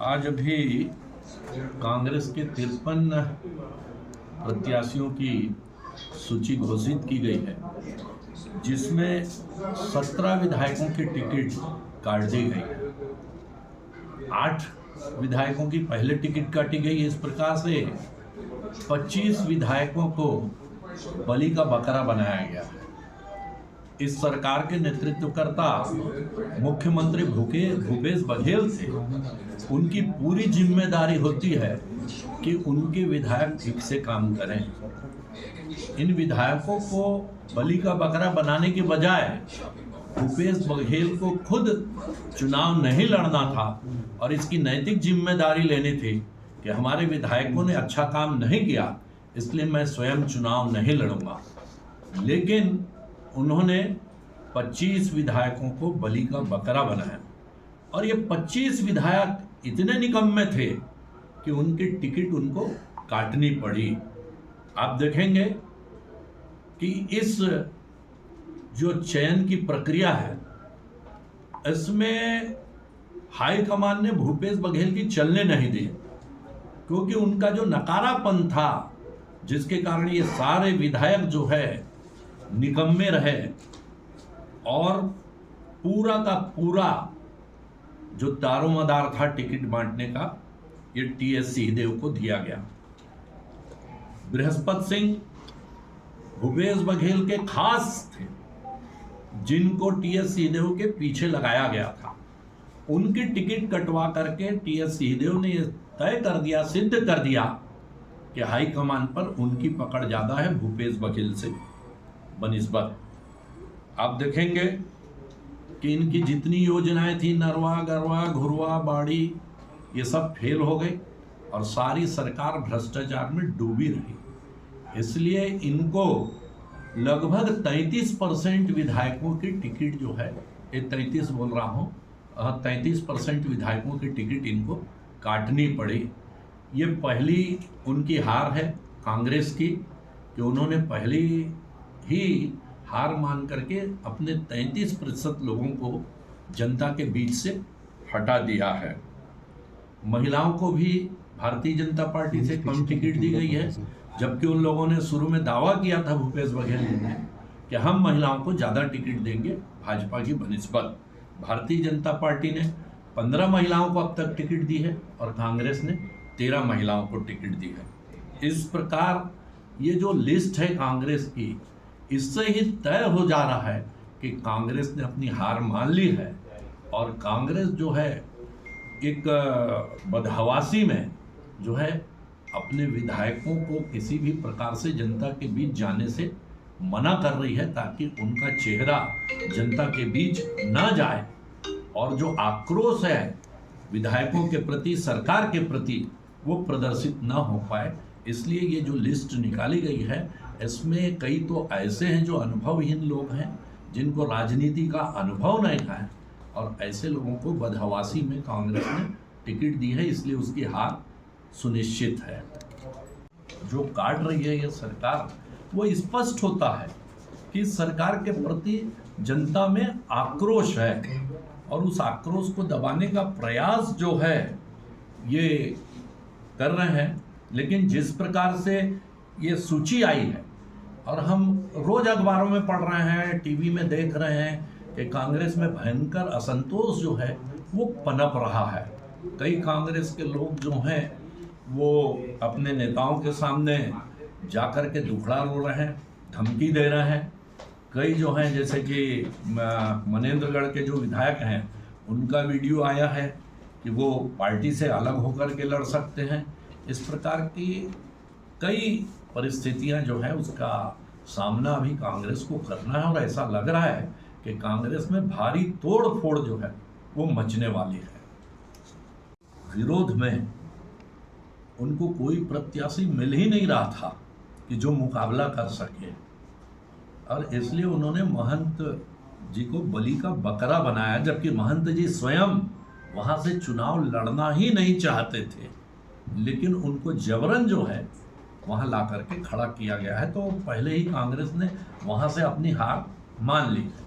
आज अभी कांग्रेस के 53 प्रत्याशियों की सूची घोषित की गई है, जिसमें 17 विधायकों की टिकट काट दी गई है। 8 विधायकों की पहले टिकट काटी गई है। इस प्रकार से 25 विधायकों को बलि का बकरा बनाया गया है। इस सरकार के नेतृत्वकर्ता मुख्यमंत्री भूपेश बघेल थे। उनकी पूरी जिम्मेदारी होती है कि उनके विधायक ठीक से काम करें। इन विधायकों को बलि का बकरा बनाने के बजाय भूपेश बघेल को खुद चुनाव नहीं लड़ना था और इसकी नैतिक जिम्मेदारी लेनी थी कि हमारे विधायकों ने अच्छा काम नहीं किया, इसलिए मैं स्वयं चुनाव नहीं लड़ूंगा। लेकिन उन्होंने 25 विधायकों को बलि का बकरा बनाया और ये 25 विधायक इतने निकम्मे थे कि उनकी टिकट उनको काटनी पड़ी। आप देखेंगे कि इस जो चयन की प्रक्रिया है, इसमें हाईकमान ने भूपेश बघेल की चलने नहीं दी, क्योंकि उनका जो नकारापन था, जिसके कारण ये सारे विधायक जो है निकम्मे रहे और पूरा का पूरा जो दारोमदार था टिकट बांटने का, ये टीएस सिंहदेव को दिया गया। बृहस्पति सिंह भूपेश बघेल के खास थे, जिनको टीएस सिंहदेव के पीछे लगाया गया था। उनकी टिकट कटवा करके टीएस सिंहदेव ने यह तय कर दिया, सिद्ध कर दिया कि हाईकमान पर उनकी पकड़ ज्यादा है भूपेश बघेल से बनिस्बत। आप देखेंगे कि इनकी जितनी योजनाएं थी, नरवा गरवा घुरवा बाड़ी, ये सब फेल हो गई और सारी सरकार भ्रष्टाचार में डूबी रही। इसलिए इनको लगभग 33% विधायकों की टिकट जो है, ये 33 बोल रहा हूँ, 33% विधायकों की टिकट इनको काटनी पड़ी। ये पहली उनकी हार है कांग्रेस की, कि उन्होंने पहली ही हार मान करके अपने 33% लोगों को जनता के बीच से हटा दिया है। महिलाओं को भी भारतीय जनता पार्टी से कम टिकट दी गई है, जबकि उन लोगों ने शुरू में दावा किया था भूपेश बघेल ने कि हम महिलाओं को ज़्यादा टिकट देंगे भाजपा की बनिस्बत। भारतीय जनता पार्टी ने 15 महिलाओं को अब तक टिकट दी है और कांग्रेस ने 13 महिलाओं को टिकट दी है। इस प्रकार ये जो लिस्ट है कांग्रेस की, इससे ही तय हो जा रहा है कि कांग्रेस ने अपनी हार मान ली है और कांग्रेस जो है एक बदहवासी में जो है अपने विधायकों को किसी भी प्रकार से जनता के बीच जाने से मना कर रही है, ताकि उनका चेहरा जनता के बीच ना जाए और जो आक्रोश है विधायकों के प्रति, सरकार के प्रति, वो प्रदर्शित ना हो पाए। इसलिए ये जो लिस्ट निकाली गई है, इसमें कई तो ऐसे हैं जो अनुभवहीन लोग हैं, जिनको राजनीति का अनुभव नहीं है, और ऐसे लोगों को बदहवासी में कांग्रेस ने टिकट दी है, इसलिए उसकी हार सुनिश्चित है। जो काट रही है ये सरकार, वो स्पष्ट होता है कि सरकार के प्रति जनता में आक्रोश है और उस आक्रोश को दबाने का प्रयास जो है ये कर रहे हैं। लेकिन जिस प्रकार से ये सूची आई है और हम रोज अखबारों में पढ़ रहे हैं, टीवी में देख रहे हैं कि कांग्रेस में भयंकर असंतोष जो है वो पनप रहा है। कई कांग्रेस के लोग जो हैं वो अपने नेताओं के सामने जाकर के दुखड़ा रो रहे हैं, धमकी दे रहे हैं। कई जो हैं, जैसे कि मनेंद्रगढ़ के जो विधायक हैं, उनका वीडियो आया है कि वो पार्टी से अलग होकर के लड़ सकते हैं। इस प्रकार की कई परिस्थितियां जो है उसका सामना अभी कांग्रेस को करना है और ऐसा लग रहा है कि कांग्रेस में भारी तोड़ फोड़ जो है वो मचने वाली है। विरोध में उनको कोई प्रत्याशी मिल ही नहीं रहा था कि जो मुकाबला कर सके, और इसलिए उन्होंने महंत जी को बलि का बकरा बनाया, जबकि महंत जी स्वयं वहां से चुनाव लड़ना ही नहीं चाहते थे, लेकिन उनको जबरन जो है वहां ला करके खड़ा किया गया है। तो पहले ही कांग्रेस ने वहां से अपनी हार मान ली है।